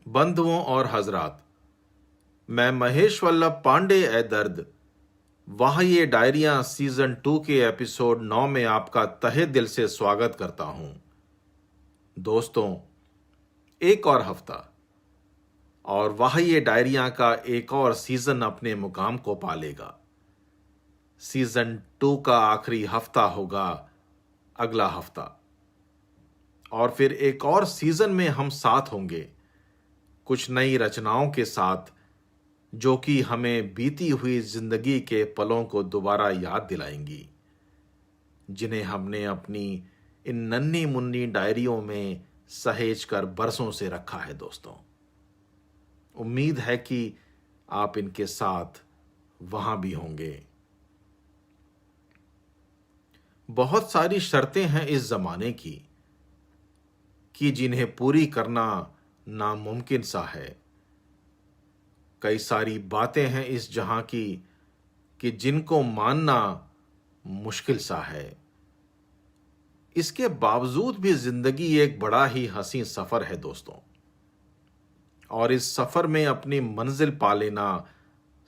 बंधुओं और हजरात, मैं महेश वल्लभ पांडे ए दर्द वाह ये डायरियां सीजन 2 के एपिसोड 9 में आपका तहे दिल से स्वागत करता हूं। दोस्तों, एक और हफ्ता और वाह ये डायरियां का एक और सीजन अपने मुकाम को पालेगा। सीजन 2 का आखिरी हफ्ता होगा अगला हफ्ता और फिर एक और सीजन में हम साथ होंगे, कुछ नई रचनाओं के साथ जो कि हमें बीती हुई जिंदगी के पलों को दोबारा याद दिलाएंगी, जिन्हें हमने अपनी इन नन्ही मुन्नी डायरियों में सहेज कर बरसों से रखा है। दोस्तों, उम्मीद है कि आप इनके साथ वहां भी होंगे। बहुत सारी शर्तें हैं इस जमाने की कि जिन्हें पूरी करना नामुमकिन सा है। कई सारी बातें हैं इस जहां की कि जिनको मानना मुश्किल सा है। इसके बावजूद भी जिंदगी एक बड़ा ही हसीन सफर है दोस्तों, और इस सफर में अपनी मंजिल पा लेना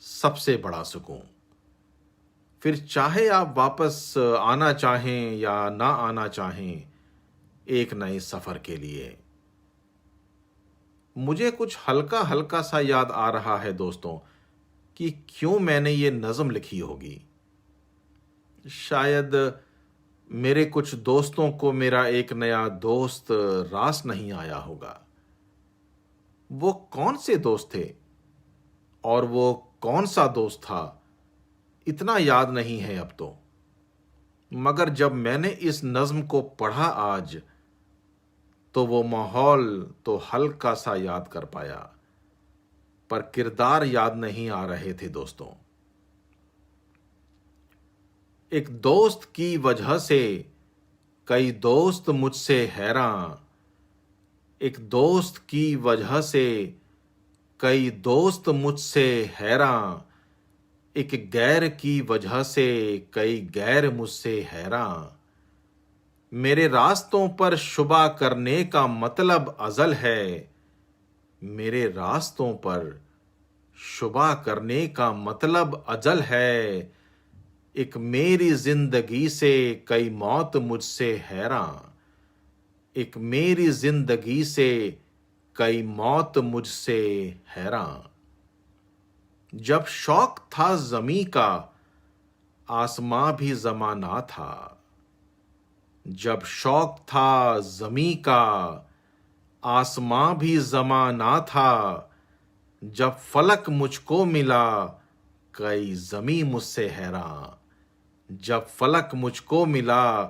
सबसे बड़ा सुकून। फिर चाहे आप वापस आना चाहें या ना आना चाहें एक नए सफर के लिए। मुझे कुछ हल्का हल्का सा याद आ रहा है दोस्तों कि क्यों मैंने ये नज़म लिखी होगी। शायद मेरे कुछ दोस्तों को मेरा एक नया दोस्त रास नहीं आया होगा। वो कौन से दोस्त थे और वो कौन सा दोस्त था, इतना याद नहीं है अब तो। मगर जब मैंने इस नज़्म को पढ़ा आज, तो वो माहौल तो हल्का सा याद कर पाया, पर किरदार याद नहीं आ रहे थे दोस्तों। एक दोस्त की वजह से कई दोस्त मुझसे हैरान, एक दोस्त की वजह से कई दोस्त मुझसे हैरान, एक गैर की वजह से कई गैर मुझसे हैरान। मेरे रास्तों पर शुबा करने का मतलब अज़ल है, मेरे रास्तों पर शुबा करने का मतलब अजल है। एक मेरी जिंदगी से कई मौत मुझसे हैरान, एक मेरी जिंदगी से कई मौत मुझसे हैरान। जब शौक था ज़मीं का, आसमां भी ज़माना था। जब शौक था ज़मीं का, आसमां भी ज़माना था। जब फलक मुझको मिला, कई ज़मीं मुझसे हैरान। जब फलक मुझको मिला,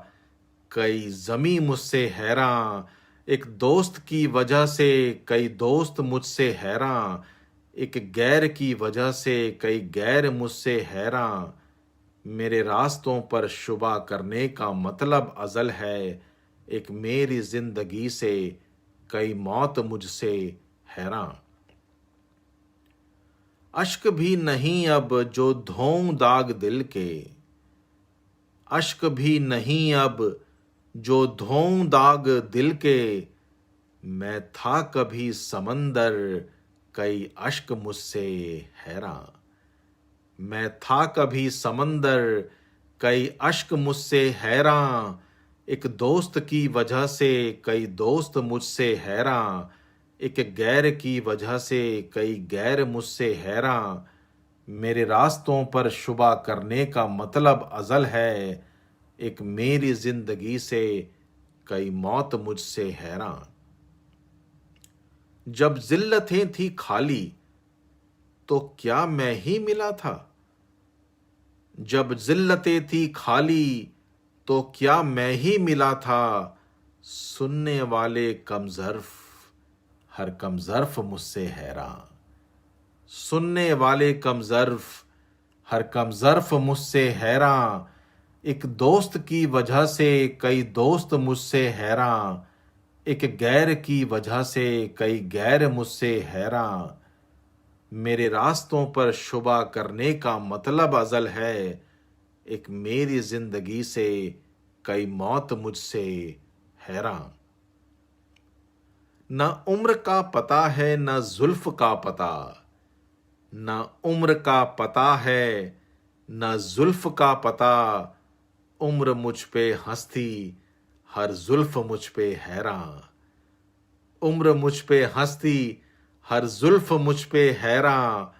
कई ज़मीं मुझसे हैरान। एक दोस्त की वजह से कई दोस्त मुझसे हैरान, एक गैर की वजह से कई गैर मुझसे हैरान। मेरे रास्तों पर शुबा करने का मतलब अज़ल है, एक मेरी जिंदगी से कई मौत मुझसे हैरान। अश्क भी नहीं अब जो धोऊं दाग दिल के, अश्क भी नहीं अब जो धोऊं दाग दिल के। मैं था कभी समंदर, कई अश्क मुझसे हैरान। मैं था कभी समंदर, कई अश्क मुझसे हैरान। एक दोस्त की वजह से कई दोस्त मुझसे हैरान, एक गैर की वजह से कई गैर मुझसे हैरान। मेरे रास्तों पर शुबा करने का मतलब अज़ल है, एक मेरी जिंदगी से कई मौत मुझसे हैरान। जब जिल्लतें थी खाली, तो क्या मैं ही मिला था। जब जिल्लतें थी खाली, तो क्या मैं ही मिला था। सुनने वाले कमज़र्फ, हर कमज़र्फ मुझसे हैरान। सुनने वाले कमज़र्फ, हर कमज़र्फ मुझसे हैरान। एक दोस्त की वजह से कई दोस्त मुझसे हैरान, एक गैर की वजह से कई गैर मुझसे हैरान। मेरे रास्तों पर शुबा करने का मतलब अज़ल है, एक मेरी जिंदगी से कई मौत मुझसे हैरान। न उम्र का पता है न जुल्फ का पता, न उम्र का पता है न जुल्फ का पता, उम्र मुझ पे हंसती हर जुल्फ मुझ पे हैरान, उम्र मुझ पे हंसती हर जुल्फ मुझ पे हैरान,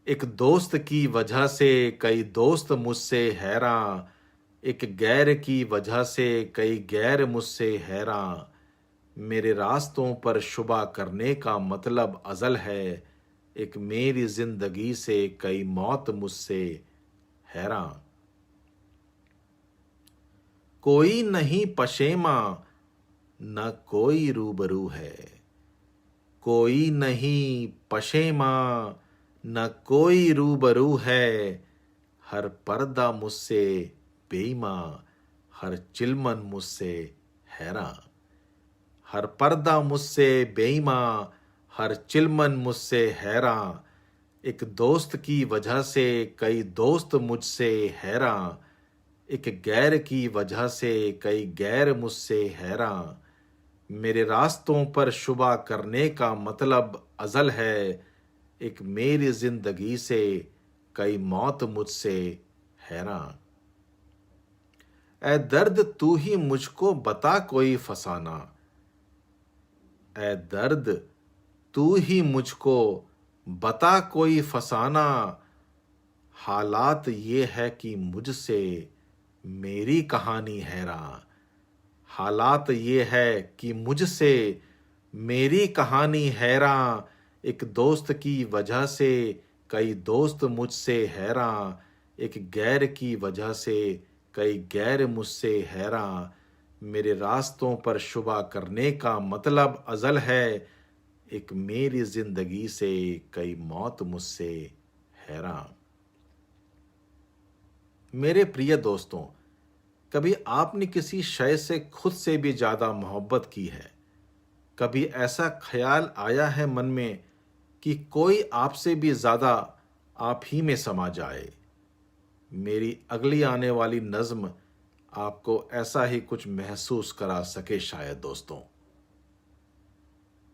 एक दोस्त की वजह से कई दोस्त मुझसे हैरान, एक गैर की वजह से कई गैर मुझसे हैरान, मेरे रास्तों पर शुबा करने का मतलब अज़ल है, एक मेरी जिंदगी से कई मौत मुझसे हैरान। कोई नहीं पशेमा न कोई रूबरू है, कोई नहीं पशेमा न कोई रूबरू है, हर पर्दा मुझसे बेईमान, हर चिलमन मुझसे हैरान, हर पर्दा मुझसे बेईमान, हर चिलमन मुझसे हैरान, एक दोस्त की वजह से कई दोस्त मुझसे हैरान, एक गैर की वजह से कई गैर मुझसे हैरान, मेरे रास्तों पर शुबा करने का मतलब अज़ल है, एक मेरी जिंदगी से कई मौत मुझसे हैरान। ऐ दर्द तू ही मुझको बता कोई फसाना, ऐ दर्द तू ही मुझको बता कोई फसाना, हालात ये है कि मुझसे मेरी कहानी हैरान, हालात ये है कि मुझसे मेरी कहानी हैरान, एक दोस्त की वजह से कई दोस्त मुझसे हैरान, एक गैर की वजह से कई गैर मुझसे हैरान, मेरे रास्तों पर शुबा करने का मतलब अज़ल है, एक मेरी जिंदगी से कई मौत मुझसे हैरान। मेरे प्रिय दोस्तों, कभी आपने किसी शय से खुद से भी ज़्यादा मोहब्बत की है? कभी ऐसा ख्याल आया है मन में कि कोई आपसे भी ज़्यादा आप ही में समा जाए? मेरी अगली आने वाली नज़्म आपको ऐसा ही कुछ महसूस करा सके शायद दोस्तों।